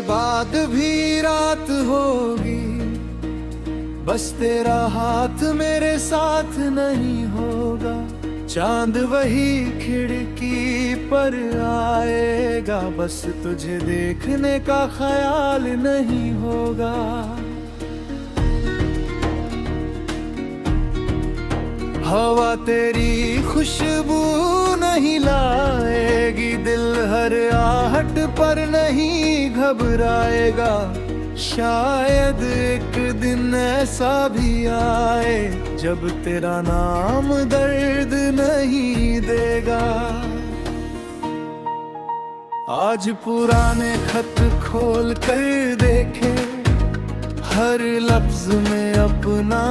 बाद भी रात होगी, बस तेरा हाथ मेरे साथ नहीं होगा। चांद वही खिड़की पर आएगा, बस तुझे देखने का ख्याल नहीं होगा। हवा तेरी खुशबू नहीं लाएगी, दिल हर आहट पर नहीं घबराएगा। शायद एक दिन ऐसा भी आए, जब तेरा नाम दर्द नहीं देगा। आज पुराने खत खोल कर देखे, हर लफ्ज में अपना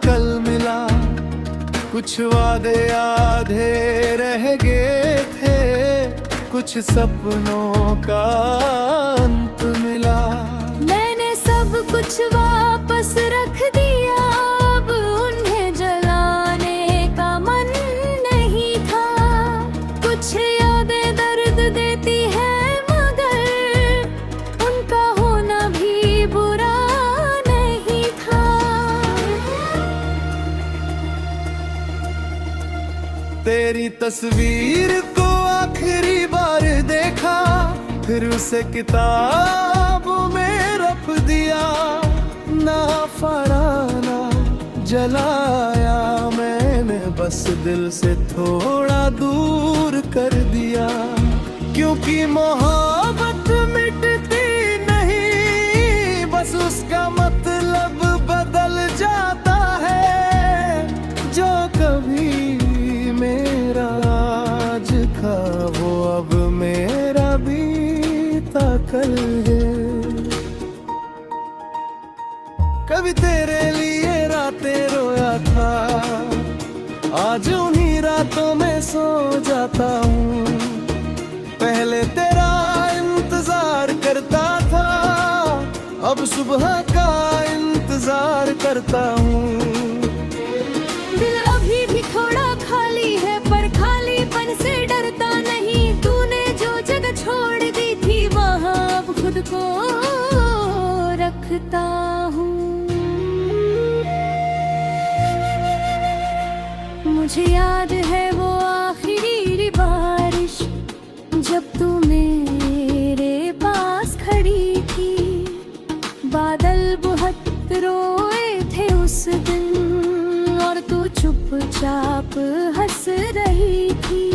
कल मिला। कुछ वादे आधे रह गए थे, कुछ सपनों का अंत मिला। मैंने सब कुछ वापस रख दिया, अब उन्हें जलाने का मन नहीं था। कुछ यादें दर्द देती है, मगर उनका होना भी बुरा नहीं था। तेरी तस्वीर को आखिरी बार देखा, फिर उसे किताबों में रख दिया। ना फाड़ा ना जलाया मैंने, बस दिल से थोड़ा दूर कर दिया। क्योंकि मोहब्बत मिटती नहीं, बस उसका मतलब बदल जाता है। जो कभी मेरा आज था, वो अब मेरा बीता कल है। कभी तेरे लिए रातें रोया था, आज उन्हीं रातों में सो जाता हूँ। पहले तेरा इंतजार करता था, अब सुबह का इंतजार करता हूँ। दिल अभी भी थोड़ा खाली है, पर खालीपन से डरता नहीं। तूने जो जगह छोड़ दी थी, वहाँ अब खुद को रखता हूँ। मुझे याद है वो आखिरी बारिश, जब तू मेरे पास खड़ी थी। बादल बहुत रोए थे उस दिन, और तू चुपचाप हंस रही थी।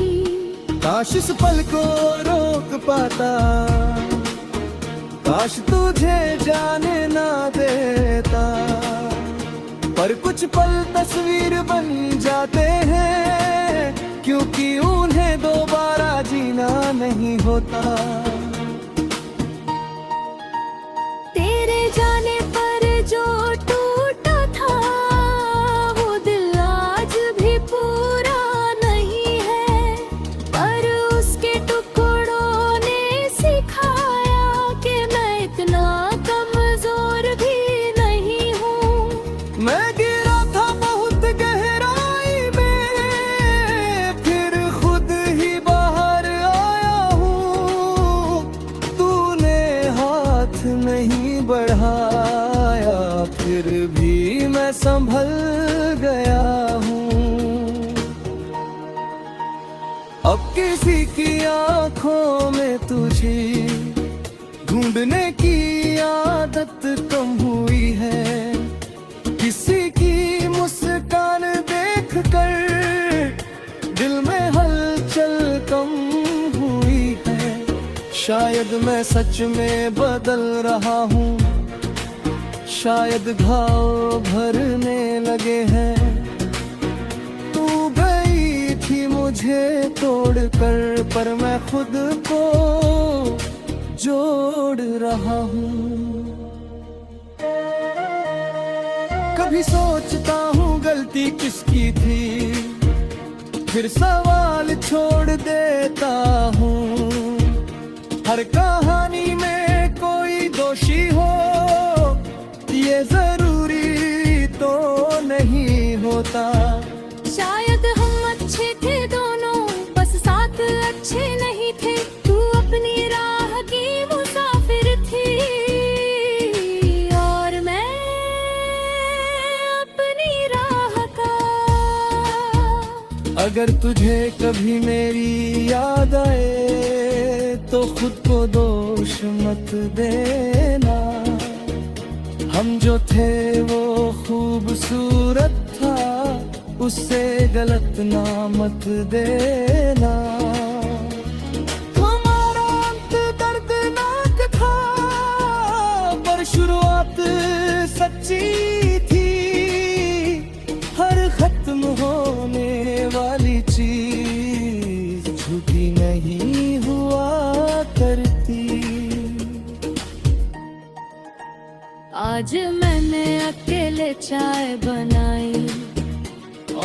काश इस पल को रोक पाता, काश तुझे जाने ना देता। पर कुछ पल तस्वीर बन जाते हैं, क्योंकि उन्हें दोबारा जीना नहीं होता। तेरे जाने पर जो टूटा था, वो दिल आज भी पूरा नहीं है। पर उसके टुकड़ों ने सिखाया कि मैं इतना कमजोर भी नहीं हूँ। मैं गिरा था बहुत गहराई में, फिर खुद ही बाहर आया हूँ। तूने हाथ नहीं बढ़ाया, फिर भी मैं संभल गया हूँ। अब किसी की आंखों में तुझे ढूंढने की आदत कम हुई है। किसी की मुस्कान देख कर दिल में हलचल कम हुई है। शायद मैं सच में बदल रहा हूँ, शायद घाव भरने लगे हैं। तू गई थी मुझे तोड़कर, पर मैं खुद को जोड़ रहा हूँ। कभी सोचता हूँ गलती किसकी थी, फिर सवाल छोड़ देता हूँ। हर कहानी में कोई दोषी हो, ये जरूरी तो नहीं होता। शायद हम अच्छे थे दोनों, बस साथ अच्छे नहीं थे। तू अपनी राह की मुसाफिर थी, अगर तुझे कभी मेरी याद आए तो खुद को दोष मत देना। हम जो थे वो खूबसूरत था, उससे गलत ना मत देना। हमारा अंत दर्दनाक था, पर शुरुआत सच्ची थी। हर खत्म होने वाली चीज झूठी नहीं हुआ करती। आज मैंने अकेले चाय बनाई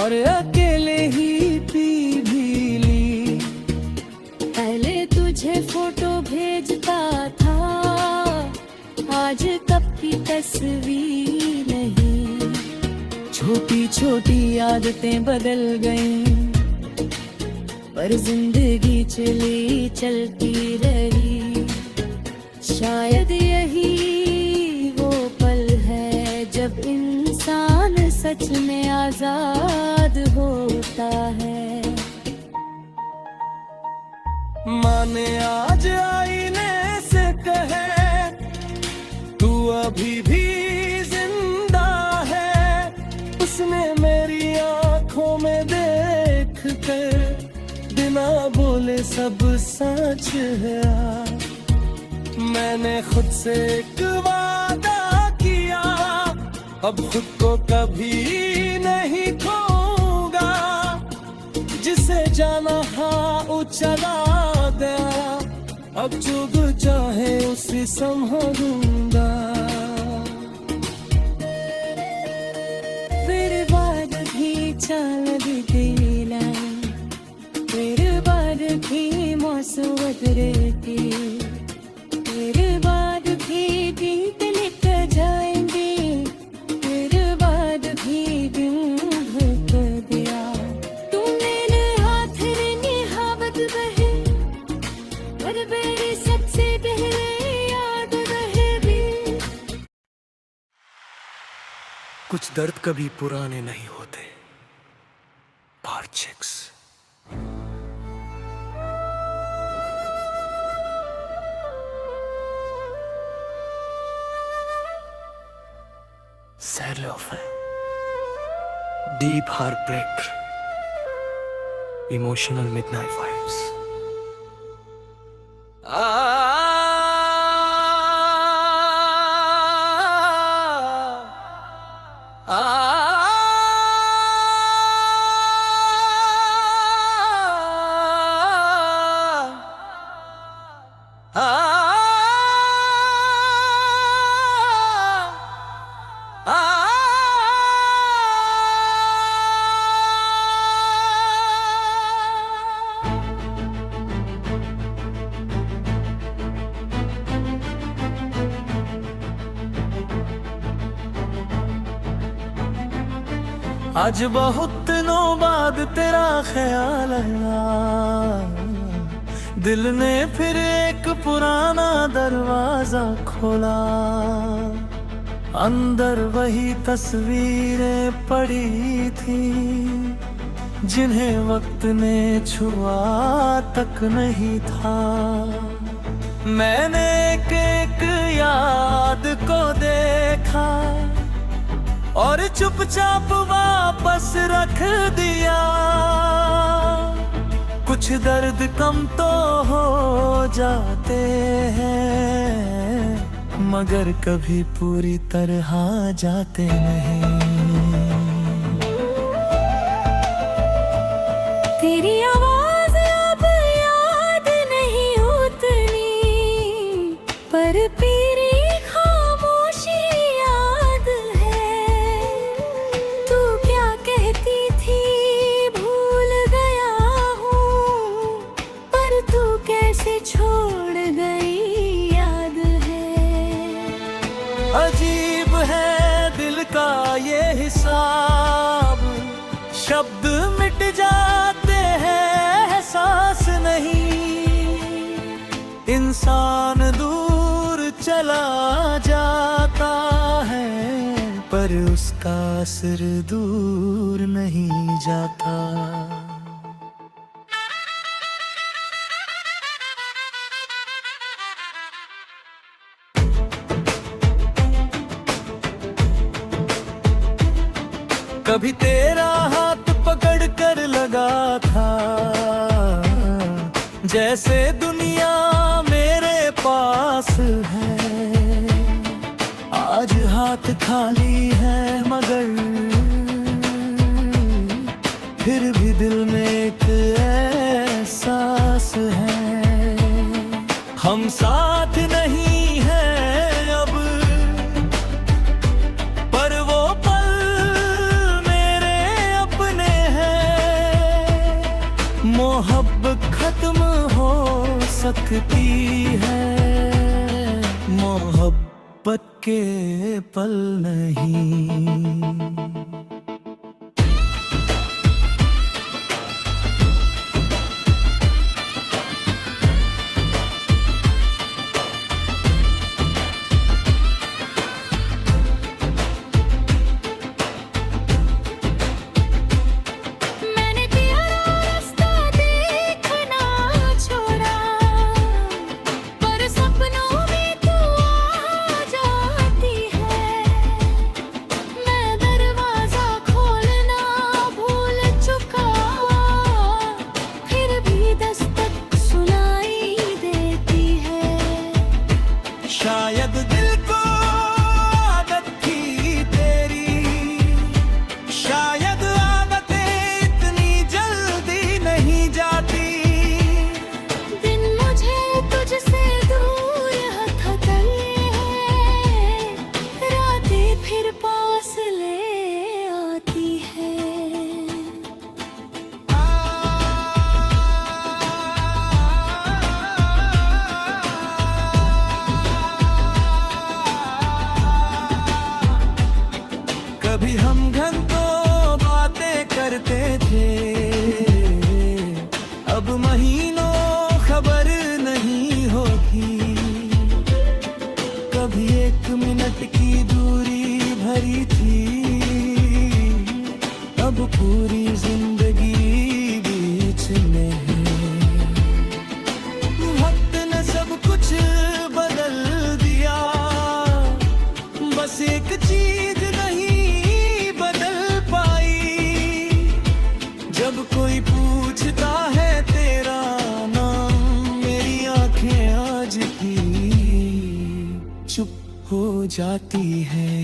और अकेले ही पी भी ली। पहले तुझे फोटो भेजता था, आज कब की तस्वीर नहीं। छोटी छोटी आदतें बदल गईं, पर जिंदगी चली चलती रही। शायद यही वो पल है जब इंसान सच में आजाद होता है। माने आज आईने से कहे तू अभी भी जिंदा है। उसने मेरी आंखों में देख कर बिना बोले सब सच है। मैंने खुद से एक वादा किया, अब खुद को कभी नहीं खोऊंगा। जिसे जाना हाँ वो चला गया, अब जो चाहे उसे संभालूंगा। फिर बाद भी चाल भी दिला, फिर बाद भी मौसम बदलती। फिर बाद भी गीत लिख जाएंगे, फिर बाद भी दिन भर दिया। तू मेरे हाथ रे निहावत बहे, पर मेरी सबसे गहरे याद रहे भी। कुछ दर्द कभी पुराने नहीं होते। Part 6। Sad love, deep heartbreak, emotional midnight vibes. आज बहुत दिनों बाद तेरा ख्याल आया, दिल ने फिर एक पुराना दरवाजा खोला। अंदर वही तस्वीरें पड़ी थी, जिन्हें वक्त ने छुआ तक नहीं था। मैंने एक एक याद को देखा और चुपचाप वापस रख दिया। कुछ दर्द कम तो हो जाते हैं, मगर कभी पूरी तरह जाते नहीं। तेरी आवाज अब याद नहीं उतनी, पर तेरी खामोशी याद है। तू क्या कहती थी भूल गया हूँ, पर तू कैसे छोड़ गई याद है। अजीब है दिल का ये हिसाब, शब्द मिट जाते हैं एहसास नहीं। इंसान दूर चला जाता है, पर उसका असर दूर नहीं जाता। कभी तेरा हाथ पकड़ कर लगा था, जैसे दुनिया मेरे पास है। आज हाथ खाली है मगर फिर भी दिल में एक एहसास है। हम साथ नहीं हैं अब, पर वो पल मेरे अपने हैं। मोहब्बत खत्म हो सकती है, मोहब्बत के पल नहीं। शायद दिल को आदत थी तेरी, शायद आदतें इतनी जल्दी नहीं जाती। दिन मुझे तुझसे दूर हटते हैं, रातें फिर पास ले आती है। कभी हम घंटों बातें करते थे, अब महीनों खबर नहीं होती। कभी एक मिनट की दूरी भरी थी, अब पूरी जिंदगी बीच में है। वक्त ने सब कुछ बदल दिया, बस एक चीज जब कोई पूछता है तेरा नाम, मेरी आंखें आज भी चुप हो जाती हैं।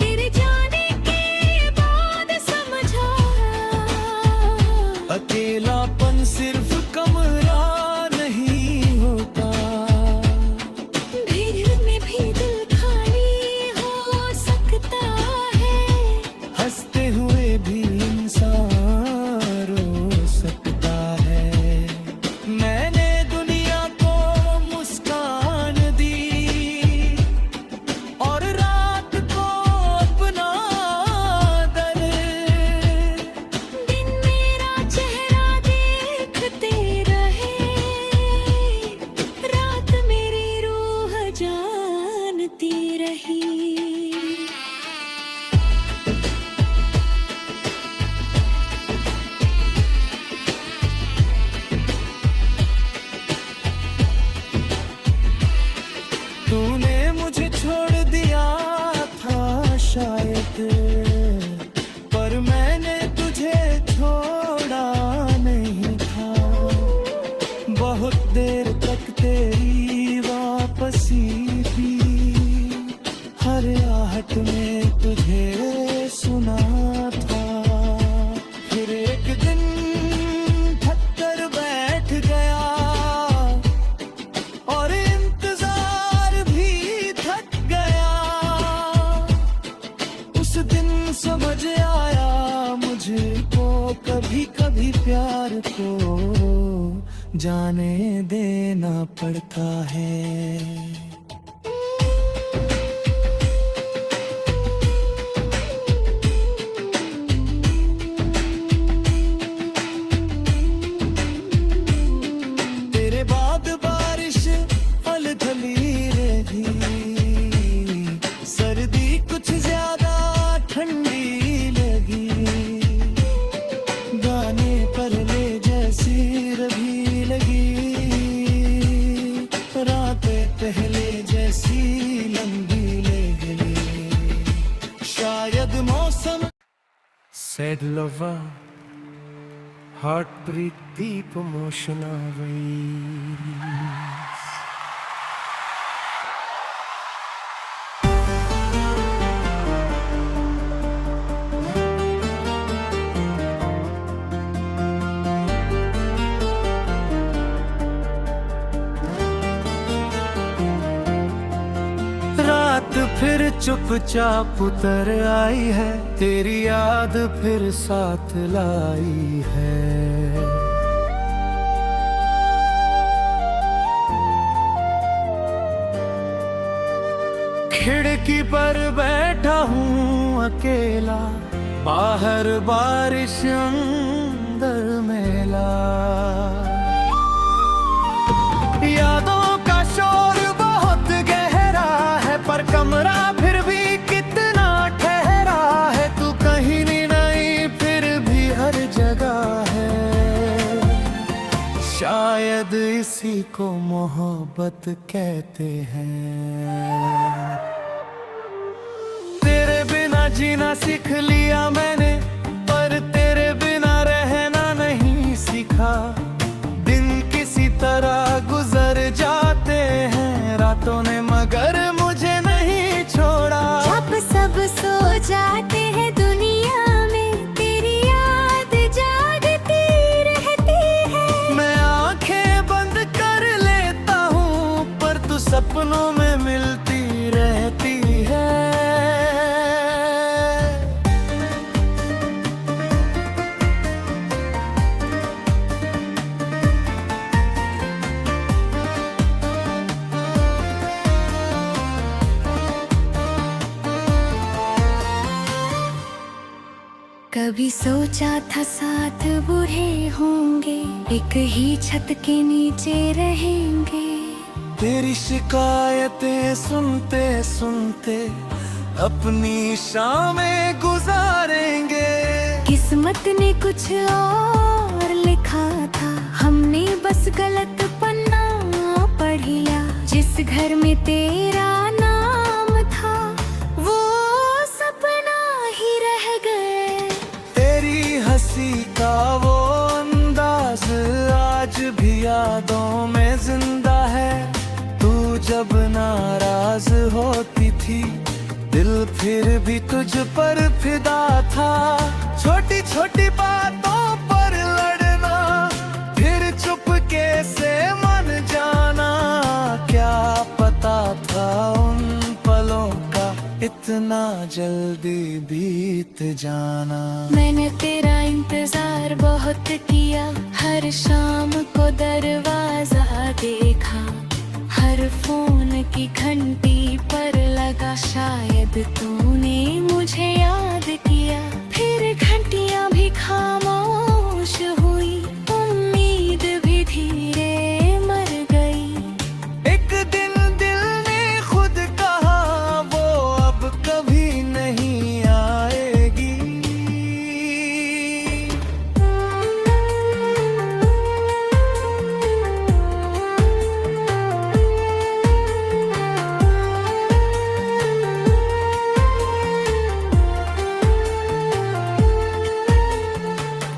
तेरे जाने के बाद समझा, अकेलापन सिर्फ कमरा नहीं होता, भीड़ में भी दिल खाली हो सकता है। हंसते हुए भी इंसान रो सकता है। मैंने दुनिया को मुस्कान दी और रात को अपना दर्द। दिन मेरा चेहरा देखते रहे, रात मेरी रूह जानती रही। तूने मुझे छोड़ दिया था शायद, पर मैंने तुझे छोड़ा नहीं था। बहुत देर तक तेरी वापसी भी, हर आहट में तुझे सुना था। फिर एक दिन थक कर बैठ गया और इंतजार भी थक गया। उस दिन समझ आया मुझको, कभी कभी प्यार को जाने देना पड़ता है। तेरे बाद बारिश पलथली रही, सर्दी कुछ ज्यादा ठंडी लगी। गाने said lover, heartbreak, deep emotional waves. रात फिर चुपचाप उतर आई है, तेरी याद फिर साथ लाई है। खिड़की पर बैठा हूँ अकेला, बाहर बारिश अंदर मेला। यादों का शोर बहुत गहरा है, पर कमरा फिर भी कितना ठहरा है। तू कहीं नहीं फिर भी हर जगह है, शायद इसी को मोहब्बत कहते हैं। तेरे बिना जीना सीख लिया मैंने, पर तेरे बिना रहना नहीं सीखा। दिन किसी तरह गुजर जाते हैं रातों ने, मगर मुझे नहीं छोड़ा। जब सब सो जाते हैं दुनिया में, तेरी याद जागती रहती है। मैं आंखें बंद कर लेता हूँ, पर तू सपनों में मिलती रहती है। कभी सोचा था साथ बूढ़े होंगे, एक ही छत के नीचे रहेंगे। तेरी शिकायतें सुनते सुनते अपनी शामें गुजारेंगे। किस्मत ने कुछ और लिखा था, हमने बस गलत पन्ना पढ़ लिया। जिस घर में तेरा नाम था, वो सपना ही रह गए। तेरी हंसी का वो अंदाज आज भी यादों में जिंदा है। तू जब नाराज होती थी, दिल फिर भी तुझ पर फिदा था। छोटी छोटी बातों पर लड़ना, फिर चुपके से मन जाना। क्या पता था उन पलों का इतना जल्दी बीत जाना। मैंने तेरा इंतजार बहुत किया, हर शाम को दरवाजा देखा। हर फोन की घंटी पर लगा, शायद तूने मुझे याद किया। फिर घंटियां भी खामोश हुई, उम्मीद भी धीरे मर गई। एक दिन दिल ने खुद कहा, वो अब कभी नहीं आएगी।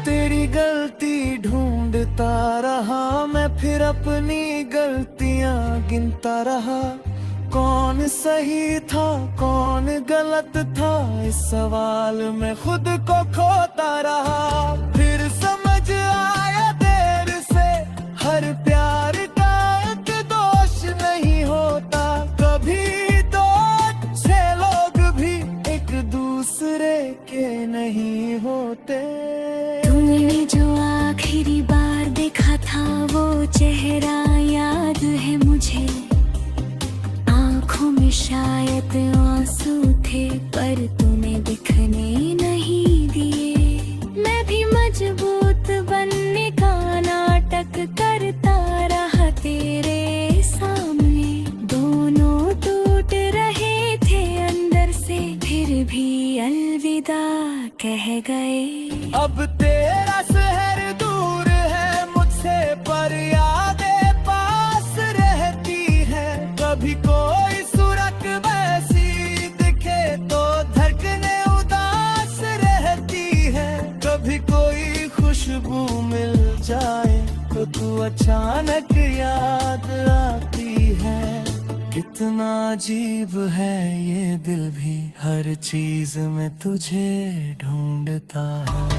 तेरी गलती ढूंढता रहा मैं, फिर अपनी गलतियां गिनता रहा। कौन सही था कौन गलत था, इस सवाल में खुद को खोता रहा। फिर समझ आया देर से, हर प्यार का एक दोष नहीं होता। कभी दो अच्छे लोग भी एक दूसरे के नहीं होते। तुमने जो आखिरी बार देखा था, वो चेहरा याद है मुझे। आँखों में शायद आंसू थे, पर तूने दिखने नहीं दिए। मैं भी मजबूत बनने का नाटक करता रहा तेरे सामने। दोनों टूट रहे थे अंदर से, फिर भी अलविदा कह गए। अब तेरा शहर दूर है मुझसे, पर यादें पास रहती है। कभी कोई सूरत वैसी दिखे तो धड़कने उदास रहती खुशबू मिल जाए तो तू अचानक याद आती है। कितना अजीब है ये दिल भी हर चीज में तुझे ढूंढता है।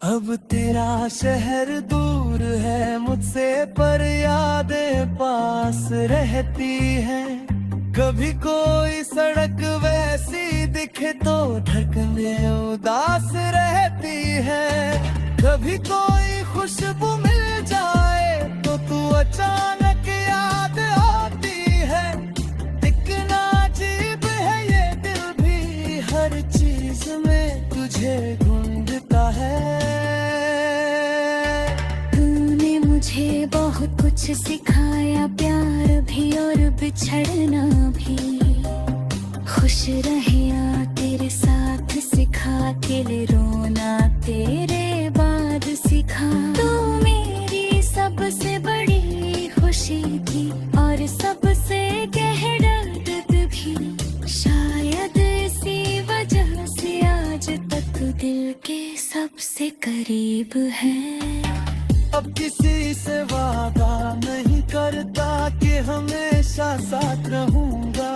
अब तेरा शहर दूर है मुझसे पर यादें पास रहती हैं। कभी कोई सड़क वैसी दिखे तो धड़कनें उदास रहती है। कभी कोई खुशबू मिल जाए तो तू अचानक याद आती है। इतना अजीब है ये दिल भी हर चीज में तुझे ढूंढता है। मुझे बहुत कुछ सिखाया, प्यार भी और बिछड़ना भी। खुश रहना तेरे साथ सिखा के रोना तेरे बाद सिखा। तू मेरी सबसे बड़ी खुशी थी और सबसे गहरा दर्द भी। शायद इसी वजह से आज तक दिल के सबसे करीब है। अब किसी से वादा नहीं करता कि हमेशा साथ रहूंगा।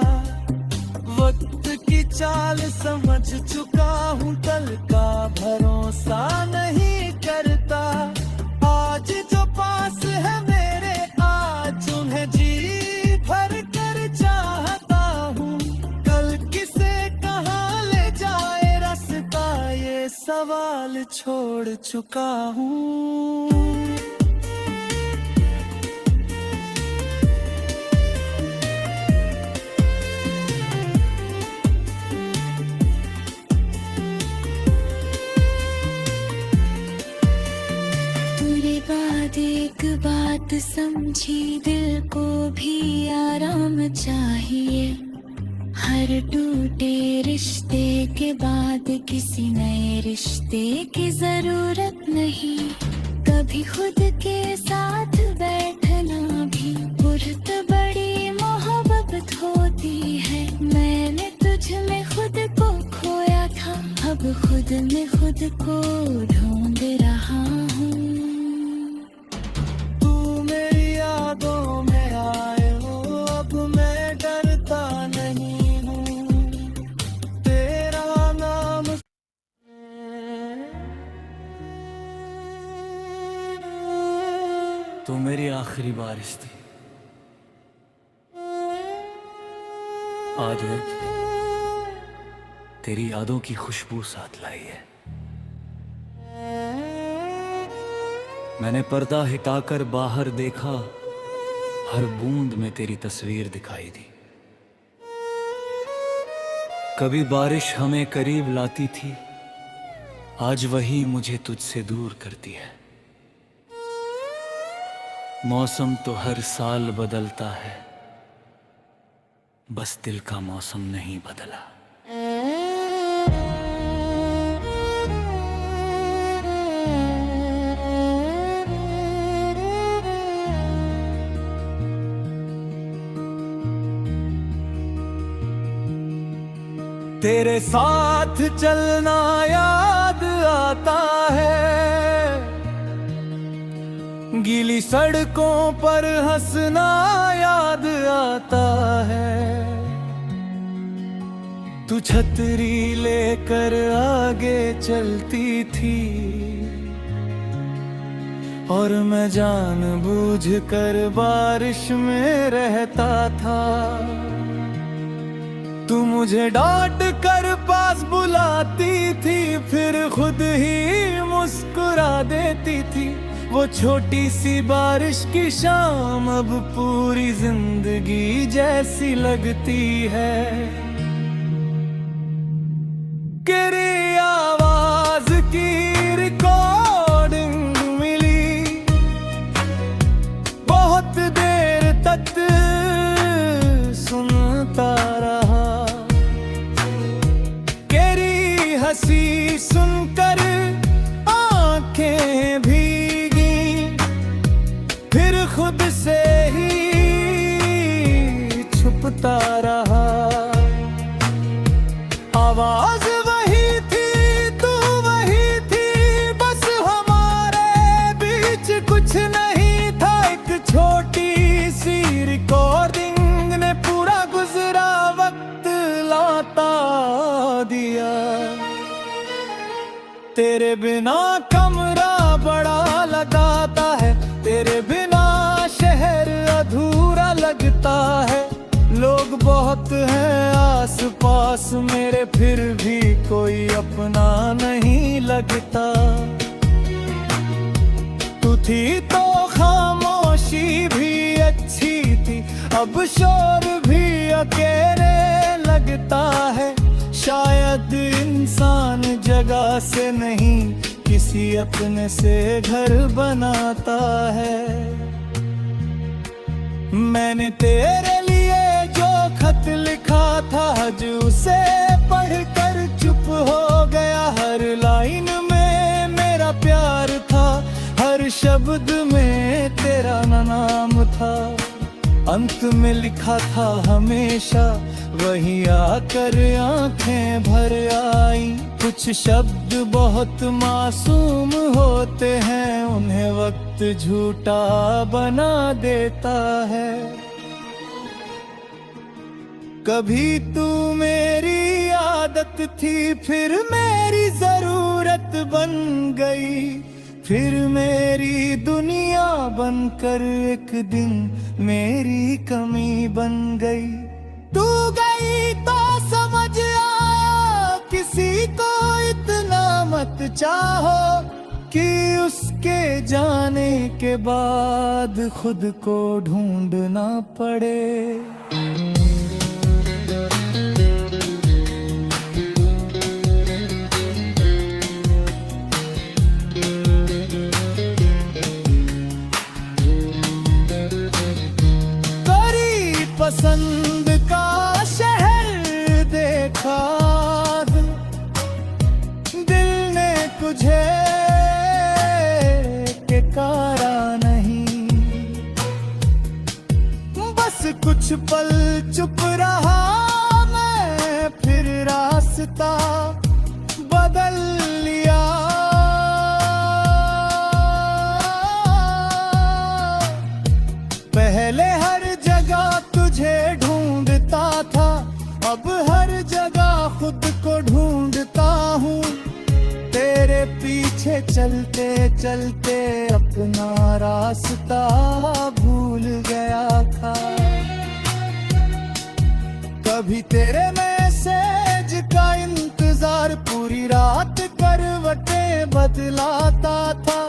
वक्त की चाल समझ चुका हूँ, कल का भरोसा नहीं करता। आज जो पास है मेरे, आज उन्हें जी भर कर चाहता हूँ। कल किसे कहाँ ले जाए रास्ता, ये सवाल छोड़ चुका हूँ। एक बात समझी, दिल को भी आराम चाहिए। हर टूटे रिश्ते के बाद किसी नए रिश्ते की जरूरत नहीं। कभी खुद के साथ बैठना भी बहुत बड़ी मोहब्बत होती है। मैंने तुझ में खुद को खोया था, अब खुद में खुद को ढूंढ रहा हूँ। तू मेरी आखिरी बारिश थी, आज तेरी यादों की खुशबू साथ लाई है। मैंने पर्दा हटाकर बाहर देखा, हर बूंद में तेरी तस्वीर दिखाई दी। कभी बारिश हमें करीब लाती थी, आज वही मुझे तुझसे दूर करती है। मौसम तो हर साल बदलता है, बस दिल का मौसम नहीं बदला। तेरे साथ चलना याद आता है, गीली सड़कों पर हंसना याद आता है। तू छतरी लेकर आगे चलती थी और मैं जानबूझकर बारिश में रहता था। तू मुझे डांट कर पास बुलाती थी, फिर खुद ही मुस्कुरा देती थी। वो छोटी सी बारिश की शाम अब पूरी जिंदगी जैसी लगती है। तेरी आवाज की रिकॉर्डिंग मिली, बहुत देर तक सुनता रहा। तेरी हंसी सुनकर आंखें भीगी, फिर खुद से ही छुपता रहा। आवाज वही थी, तू वही थी, बस हमारे बीच कुछ नहीं था। एक छोटी सी रिकॉर्डिंग ने पूरा गुजरा वक्त लौटा दिया। तेरे बिना कमरा बड़ा लगाता है, तेरे बिना शहर अधूरा लगता है। लोग बहुत हैं आस पास मेरे, फिर भी कोई अपना नहीं लगता। तू थी तो खामोशी भी अच्छी थी, अब शोर भी अकेले लगता है। शायद इंसान जगह से नहीं, किसी अपने से घर बनाता है। मैंने तेरे लिए जो खत लिखा था, जो उसे पढ़कर चुप हो गया। हर लाइन में मेरा प्यार था, हर शब्द में तेरा नाम था। अंत में लिखा था हमेशा, वही आकर आंखें भर आई। कुछ शब्द बहुत मासूम होते हैं, उन्हें वक्त झूठा बना देता है। कभी तू मेरी आदत थी, फिर मेरी जरूरत बन गई। फिर मेरी दुनिया बनकर एक दिन मेरी कमी बन गई। तू गई तो समझ आया, किसी को इतना मत चाहो कि उसके जाने के बाद खुद को ढूंढना पड़े। पसंद का शहर देखा, दिल ने तुझे के कारा नहीं। बस कुछ पल चुप रहा मैं, फिर रास्ता बदल लिया। पहले हर जगह तुझे ढूंढता था, अब हर जगह खुद को ढूंढता हूँ। तेरे पीछे चलते चलते अपना रास्ता भूल गया था। कभी तेरे मैसेज का इंतजार, पूरी रात करवटें बदलाता था।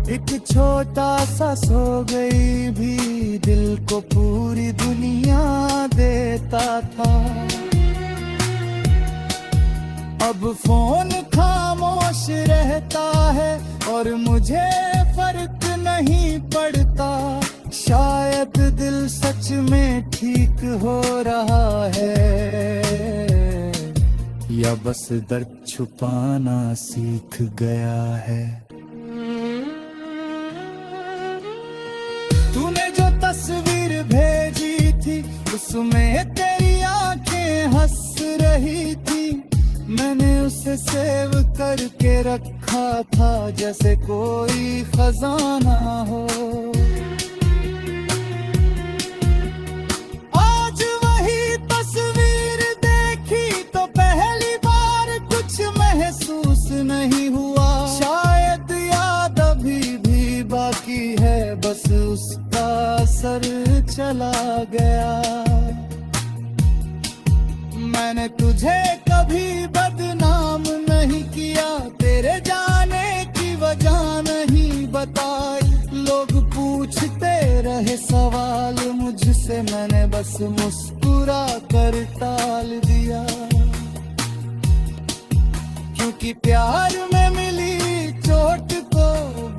एक छोटा सा सो गई भी दिल को पूरी दुनिया देता था। अब फोन खामोश रहता है और मुझे फर्क नहीं पड़ता। शायद दिल सच में ठीक हो रहा है, या बस दर्द छुपाना सीख गया है। तूने जो तस्वीर भेजी थी, उसमें तेरी आंखें हंस रही थी। मैंने उसे सेव करके रखा था, जैसे कोई खजाना हो। आज वही तस्वीर देखी तो पहली बार कुछ महसूस नहीं हुआ। शायद याद अभी भी बाकी है, बस उसका असर चला गया। मैंने तुझे कभी बदनाम नहीं किया, तेरे जाने की वजह नहीं बताई। लोग पूछते रहे सवाल मुझसे, मैंने बस मुस्कुरा कर टाल दिया। क्योंकि प्यार में मिली चोट को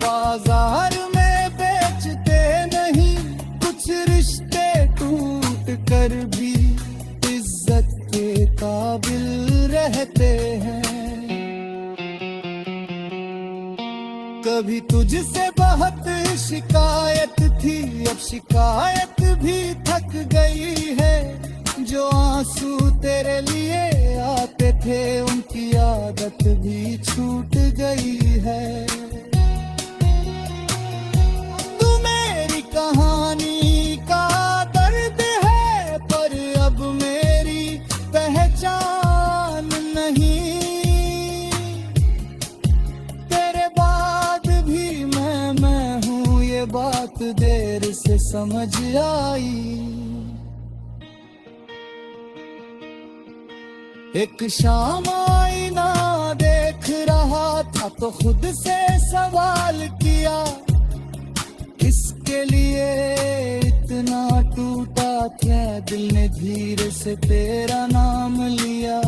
बाजार में बेचते नहीं। कुछ रिश्ते टूट कर भी इज्जत के काबिल रहते हैं। कभी तुझसे बहुत शिकायत थी, अब शिकायत भी थक गई है। जो आंसू तेरे लिए आते थे उनकी आदत भी छूट गई है। तू मेरी कहानी का दर्द है पर अब मेरी पहचान नहीं। तेरे बाद भी मैं हूँ ये बात देर से समझ आई। एक शाम आईना देख रहा था तो खुद से सवाल किया, किसके लिए इतना टूटा क्या दिल ने धीरे से तेरा नाम लिया।